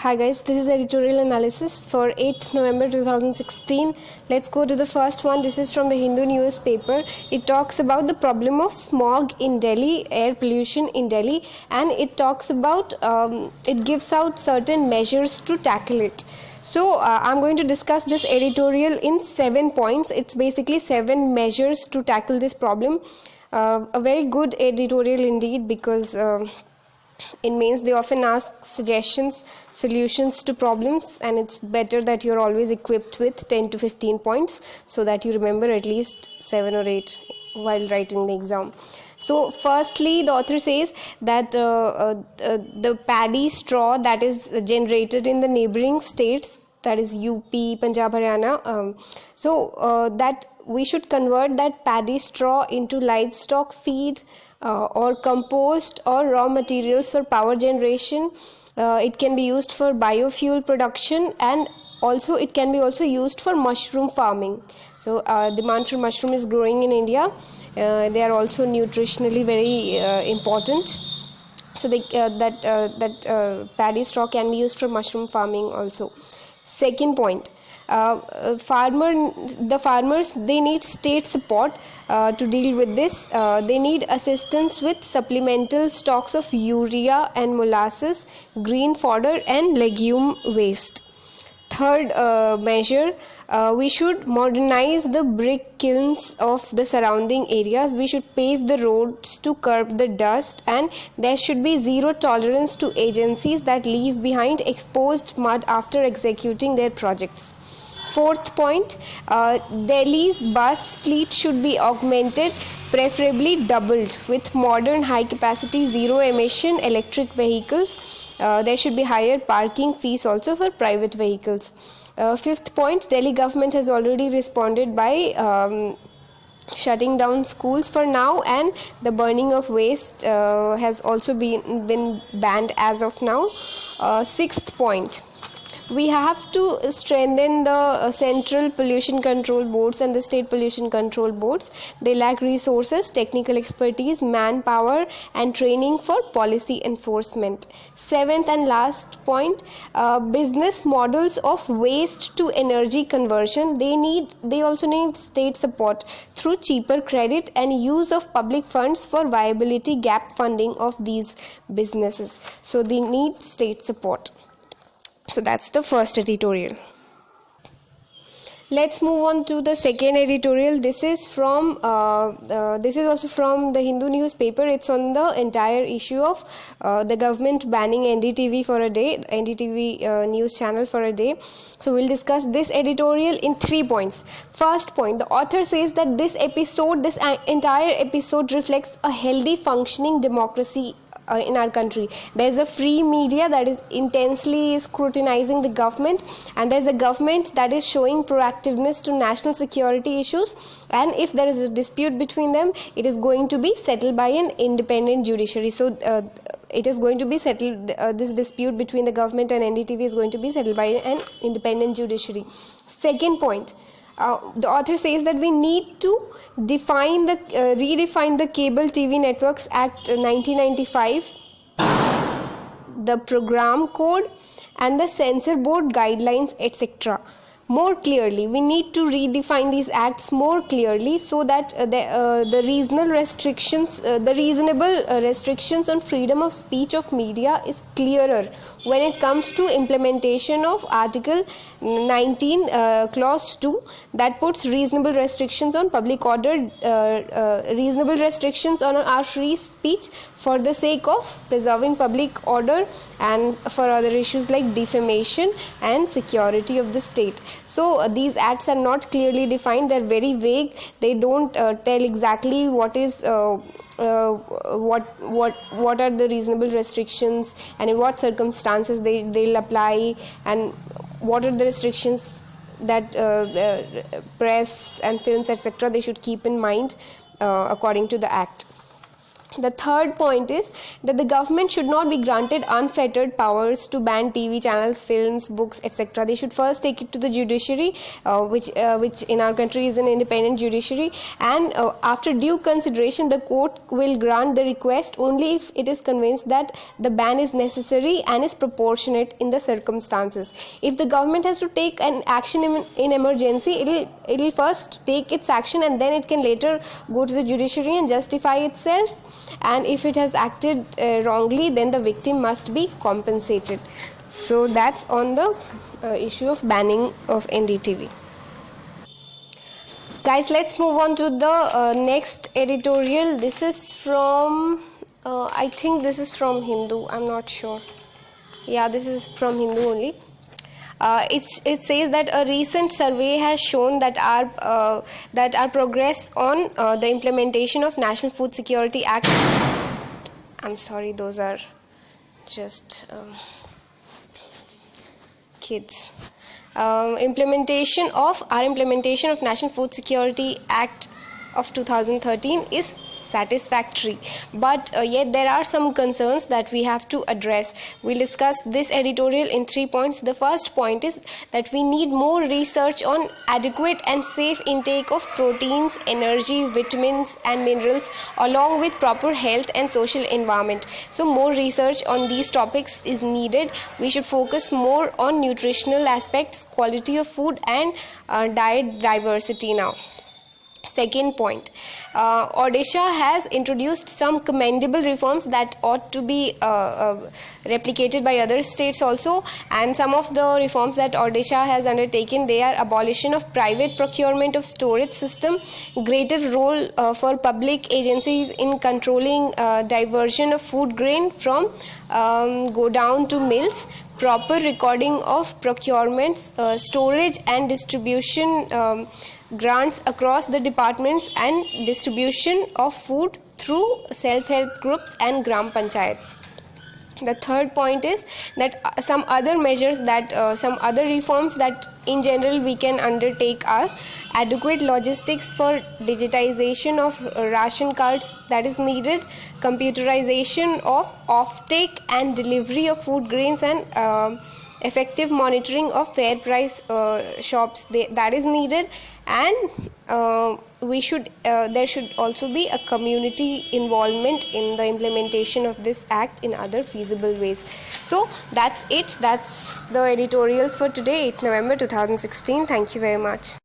Hi guys, this is editorial analysis for 8th November 2016. Let's go to the first one. This is from the Hindu newspaper. It talks about the problem of smog in Delhi, air pollution in Delhi, and it talks about, it gives out certain measures to tackle it. So I'm going to discuss this editorial in 7 points. It's basically 7 measures to tackle this problem. A very good editorial indeed, because it means they often ask suggestions, solutions to problems, and it's better that you're always equipped with 10 to 15 points so that you remember at least 7 or 8 while writing the exam. So firstly, the author says that the paddy straw that is generated in the neighboring states, that is UP, Punjab, Haryana, that we should convert that paddy straw into livestock feed, or compost or raw materials for power generation. It can be used for biofuel production, and also it can be also used for mushroom farming. So demand for mushroom is growing in India. They are also nutritionally very important. So that paddy straw can be used for mushroom farming also. Second point, the farmers, they need state support to deal with this. They need assistance with supplemental stocks of urea and molasses, green fodder and legume waste. Third measure, we should modernize the brick kilns of the surrounding areas. We should pave the roads to curb the dust, and there should be zero tolerance to agencies that leave behind exposed mud after executing their projects. Fourth point, Delhi's bus fleet should be augmented, preferably doubled, with modern high-capacity zero-emission electric vehicles. There should be higher parking fees also for private vehicles. Fifth point, Delhi government has already responded by shutting down schools for now, and the burning of waste has also been banned as of now. Sixth point, we have to strengthen the central pollution control boards and the state pollution control boards. They lack resources, technical expertise, manpower, and training for policy enforcement. Seventh and last point, business models of waste to energy conversion. They also need state support through cheaper credit and use of public funds for viability gap funding of these businesses. So they need state support. So that's the first editorial. Let's move on to the second editorial. This is from this is also from the Hindu newspaper. It's on the entire issue of the government banning NDTV for a day, NDTV news channel for a day. So we'll discuss this editorial in 3 points. First point, the author says that this entire episode reflects a healthy functioning democracy in our country. There's a free media that is intensely scrutinizing the government, and there's a government that is showing proactiveness to national security issues, and if there is a dispute between them, it is going to be settled by an independent judiciary. So it is going to be settled, this dispute between the government and NDTV is going to be settled by an independent judiciary. Second point, the author says that we need to redefine the Cable TV Networks Act 1995, the program code, and the censor board guidelines, etc. more clearly. We need to redefine these acts more clearly so that the reasonable restrictions on freedom of speech of media is clearer when it comes to implementation of Article 19, Clause 2, that puts reasonable restrictions on public order, reasonable restrictions on our free speech for the sake of preserving public order and for other issues like defamation and security of the state. So these acts are not clearly defined. They're very vague. They don't tell exactly what is what are the reasonable restrictions and in what circumstances they'll apply, and what are the restrictions that press and films, etc., they should keep in mind according to the act. The third point is that the government should not be granted unfettered powers to ban TV channels, films, books, etc. They should first take it to the judiciary, which in our country is an independent judiciary, and after due consideration, the court will grant the request only if it is convinced that the ban is necessary and is proportionate in the circumstances. If the government has to take an action in emergency, it'll first take its action and then it can later go to the judiciary and justify itself. And if it has acted wrongly, then the victim must be compensated. So that's on the issue of banning of NDTV. Guys, let's move on to the next editorial. This is from I think this is from Hindu, I'm not sure. Yeah, this is from Hindu only. It says that a recent survey has shown that our progress on the implementation of National Food Security Act. I'm sorry, those are just kids. Implementation of National Food Security Act of 2013 is satisfactory, but yet there are some concerns that we have to address. We'll discuss this editorial in 3 points. The first point is that we need more research on adequate and safe intake of proteins, energy, vitamins and minerals, along with proper health and social environment. So more research on these topics is needed. We should focus more on nutritional aspects, quality of food and diet diversity now. Second point, Odisha has introduced some commendable reforms that ought to be replicated by other states also, and some of the reforms that Odisha has undertaken, they are abolition of private procurement of storage system, greater role for public agencies in controlling diversion of food grain from go down to mills, proper recording of procurements, storage and distribution grants across the departments, and distribution of food through self-help groups and gram panchayats. The third point is that some other measures that some other reforms that in general we can undertake are adequate logistics for digitization of ration cards that is needed, computerization of offtake and delivery of food grains, and effective monitoring of fair price shops that is needed, and there should also be a community involvement in the implementation of this act in other feasible ways. So that's the editorials for today, 8 November 2016. Thank you very much.